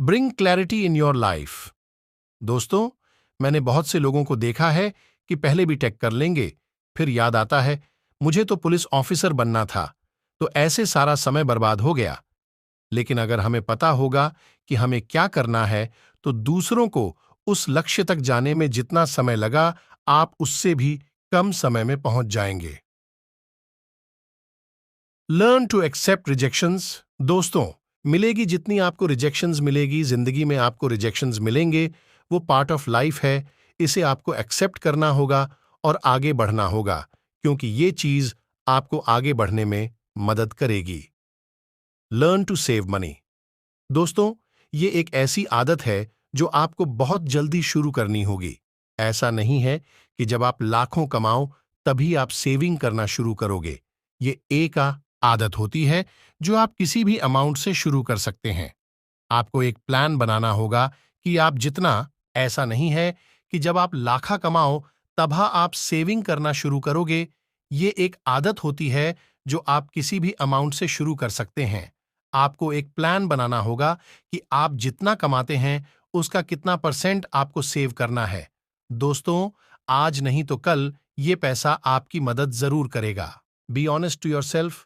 Bring clarity in your life. दोस्तों, मैंने बहुत से लोगों को देखा है कि पहले बीटेक कर लेंगे, फिर याद आता है मुझे तो पुलिस ऑफिसर बनना था, तो ऐसे सारा समय बर्बाद हो गया। लेकिन अगर हमें पता होगा कि हमें क्या करना है, तो दूसरों को उस लक्ष्य तक जाने में जितना समय लगा, आप उससे भी कम समय में पहुंच जाएंगे। Learn to accept rejections. दोस्तों, मिलेगी जितनी आपको रिजेक्शंस मिलेगी, जिंदगी में आपको रिजेक्शंस मिलेंगे, वो पार्ट ऑफ लाइफ है। इसे आपको एक्सेप्ट करना होगा और आगे बढ़ना होगा, क्योंकि ये चीज आपको आगे बढ़ने में मदद करेगी। Learn to save money. दोस्तों, ये एक ऐसी आदत है जो आपको बहुत जल्दी शुरू करनी होगी। ऐसा नहीं है कि जब आप लाखों कमाओ तभी आप सेविंग करना शुरू करोगे। ये एक आदत होती है जो आप किसी भी अमाउंट से शुरू कर सकते हैं। आपको एक प्लान बनाना होगा कि आप जितना, ऐसा नहीं है कि जब आप लाखा कमाओ तब आप सेविंग करना शुरू करोगे। ये एक आदत होती है जो आप किसी भी अमाउंट से शुरू कर सकते हैं। आपको एक प्लान बनाना होगा कि आप जितना कमाते हैं उसका कितना परसेंट आपको सेव करना है। दोस्तों, आज नहीं तो कल ये पैसा आपकी मदद जरूर करेगा। Be honest to yourself.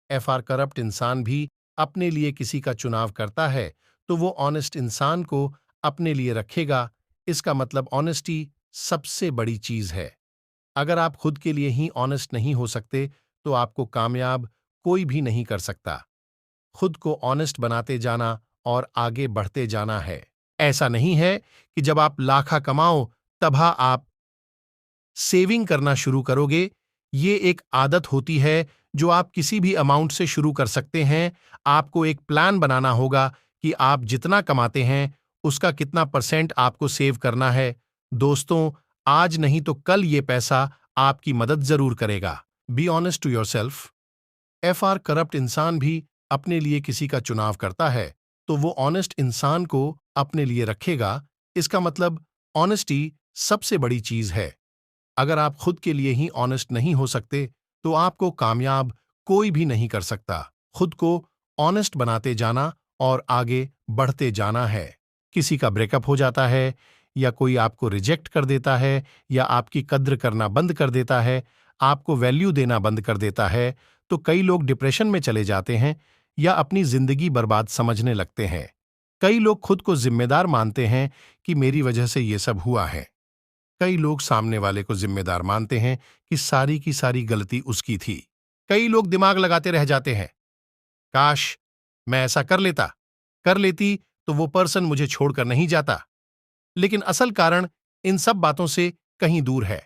एफआर करप्ट इंसान भी अपने लिए किसी का चुनाव करता है, तो वो ऑनेस्ट इंसान को अपने लिए रखेगा। इसका मतलब ऑनेस्टी सबसे बड़ी चीज है। अगर आप खुद के लिए ही ऑनेस्ट नहीं हो सकते, तो आपको कामयाब कोई भी नहीं कर सकता। खुद को ऑनेस्ट बनाते जाना और आगे बढ़ते जाना है। ऐसा नहीं है कि जब आप लाखा कमाओ तब आप सेविंग करना शुरू करोगे। ये एक आदत होती है जो आप किसी भी अमाउंट से शुरू कर सकते हैं। आपको एक प्लान बनाना होगा कि आप जितना कमाते हैं उसका कितना परसेंट आपको सेव करना है। दोस्तों, आज नहीं तो कल ये पैसा आपकी मदद जरूर करेगा। Be honest to yourself. एफआर करप्ट इंसान भी अपने लिए किसी का चुनाव करता है, तो वो ऑनेस्ट इंसान को अपने लिए रखेगा। इसका मतलब ऑनेस्टी सबसे बड़ी चीज है। अगर आप खुद के लिए ही ऑनेस्ट नहीं हो सकते, तो आपको कामयाब कोई भी नहीं कर सकता। खुद को ऑनेस्ट बनाते जाना और आगे बढ़ते जाना है। किसी का ब्रेकअप हो जाता है, या कोई आपको रिजेक्ट कर देता है, या आपकी कद्र करना बंद कर देता है, आपको वैल्यू देना बंद कर देता है, तो कई लोग डिप्रेशन में चले जाते हैं या अपनी जिंदगी बर्बाद समझने लगते हैं। कई लोग खुद को जिम्मेदार मानते हैं कि मेरी वजह से ये सब हुआ है। कई लोग सामने वाले को जिम्मेदार मानते हैं कि सारी की सारी गलती उसकी थी। कई लोग दिमाग लगाते रह जाते हैं, काश मैं ऐसा कर लेती तो वो पर्सन मुझे छोड़कर नहीं जाता। लेकिन असल कारण इन सब बातों से कहीं दूर है।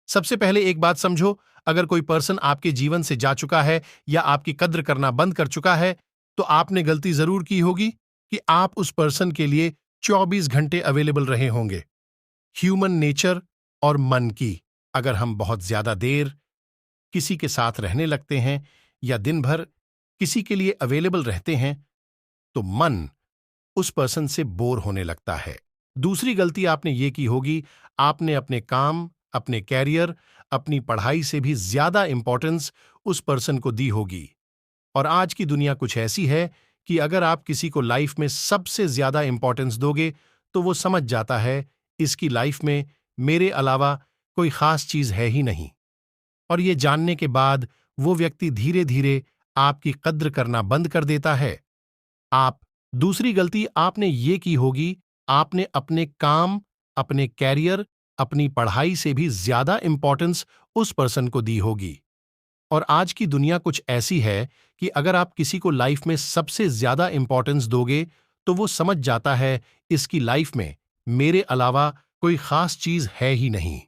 सबसे पहले एक बात समझो, अगर कोई पर्सन आपके जीवन से जा चुका है या आपकी कद्र करना बंद कर चुका है, तो आपने गलती जरूर की होगी कि आप उस पर्सन के लिए 24 घंटे अवेलेबल रहे होंगे। ह्यूमन नेचर और मन की, अगर हम बहुत ज्यादा देर किसी के साथ रहने लगते हैं या दिन भर किसी के लिए अवेलेबल रहते हैं, तो मन उस पर्सन से बोर होने लगता है। दूसरी गलती आपने ये की होगी, आपने अपने काम, अपने कैरियर, अपनी पढ़ाई से भी ज्यादा इंपॉर्टेंस उस पर्सन को दी होगी। और आज की दुनिया कुछ ऐसी है कि अगर आप किसी को लाइफ में सबसे ज्यादा इंपॉर्टेंस दोगे, तो वो समझ जाता है इसकी लाइफ में मेरे अलावा कोई खास चीज है ही नहीं। और ये जानने के बाद वो व्यक्ति धीरे धीरे आपकी कद्र करना बंद कर देता है। आप दूसरी गलती आपने ये की होगी, आपने अपने काम, अपने कैरियर, अपनी पढ़ाई से भी ज्यादा इंपॉर्टेंस उस पर्सन को दी होगी। और आज की दुनिया कुछ ऐसी है कि अगर आप किसी को लाइफ में सबसे ज्यादा इंपॉर्टेंस दोगे, तो वो समझ जाता है इसकी लाइफ में मेरे अलावा कोई खास चीज है ही नहीं।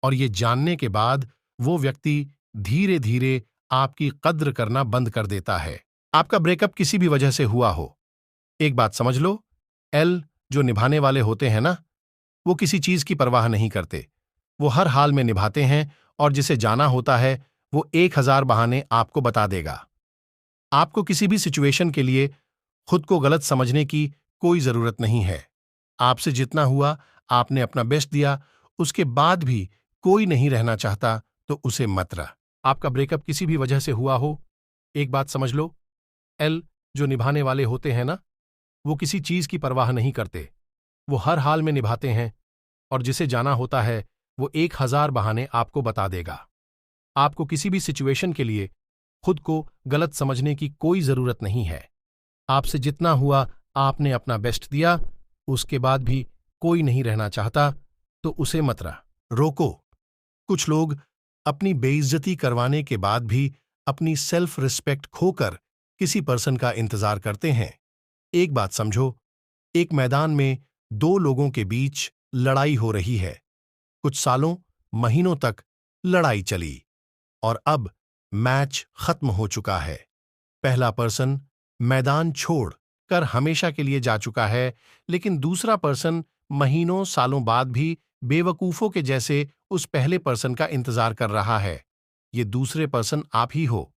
और ये जानने के बाद वो व्यक्ति धीरे धीरे आपकी कद्र करना बंद कर देता है। आपका ब्रेकअप किसी भी वजह से हुआ हो, एक बात समझ लो, एल जो निभाने वाले होते हैं ना, वो किसी चीज की परवाह नहीं करते। वो हर हाल में निभाते हैं, और जिसे जाना होता है वो 1000 बहाने आपको बता देगा। आपको किसी भी सिचुएशन के लिए खुद को गलत समझने की कोई जरूरत नहीं है। आपसे जितना हुआ आपने अपना बेस्ट दिया, उसके बाद भी कोई नहीं रहना चाहता, तो उसे मत रह। आपका ब्रेकअप किसी भी वजह से हुआ हो, एक बात समझ लो, एल जो निभाने वाले होते हैं ना, वो किसी चीज की परवाह नहीं करते। वो हर हाल में निभाते हैं, और जिसे जाना होता है वो 1000 बहाने आपको बता देगा। आपको किसी भी सिचुएशन के लिए खुद को गलत समझने की कोई जरूरत नहीं है। आपसे जितना हुआ आपने अपना बेस्ट दिया, उसके बाद भी कोई नहीं रहना चाहता तो उसे मत रोको। कुछ लोग अपनी बेइज्जती करवाने के बाद भी अपनी सेल्फ रिस्पेक्ट खोकर किसी पर्सन का इंतजार करते हैं। एक बात समझो, एक मैदान में दो लोगों के बीच लड़ाई हो रही है। कुछ सालों, महीनों तक लड़ाई चली और अब मैच खत्म हो चुका है। पहला पर्सन मैदान छोड़ कर हमेशा के लिए जा चुका है, लेकिन दूसरा पर्सन महीनों सालों बाद भी बेवकूफों के जैसे उस पहले पर्सन का इंतजार कर रहा है। ये दूसरे पर्सन आप ही हो।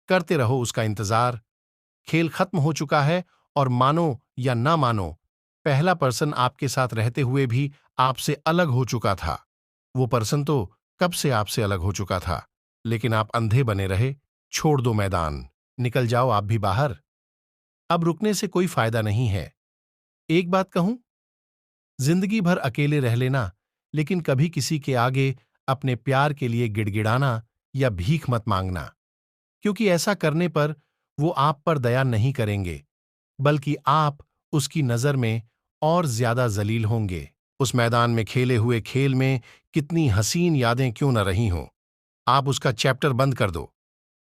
करते रहो उसका इंतजार। खेल खत्म हो चुका है, और मानो या ना मानो, पहला पर्सन आपके साथ रहते हुए भी आपसे अलग हो चुका था। वो पर्सन तो कब से आपसे अलग हो चुका था, लेकिन आप अंधे बने रहे। छोड़ दो मैदान, निकल जाओ आप भी बाहर। अब रुकने से कोई फायदा नहीं है। एक बात कहूं, जिंदगी भर अकेले रह लेना, लेकिन कभी किसी के आगे अपने प्यार के लिए गिड़गिड़ाना या भीख मत मांगना, क्योंकि ऐसा करने पर वो आप पर दया नहीं करेंगे, बल्कि आप उसकी नजर में और ज्यादा जलील होंगे। उस मैदान में खेले हुए खेल में कितनी हसीन यादें क्यों न रही हों, आप उसका चैप्टर बंद कर दो।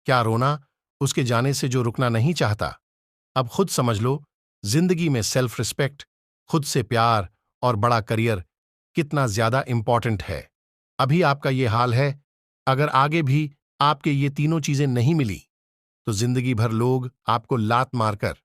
क्या रोना उसके जाने से जो रुकना नहीं चाहता? अब खुद समझ लो, जिंदगी में सेल्फ रिस्पेक्ट, खुद से प्यार और बड़ा करियर कितना ज्यादा इंपॉर्टेंट है। अभी आपका ये हाल है, अगर आगे भी आपके ये तीनों चीजें नहीं मिली तो जिंदगी भर लोग आपको लात मारकर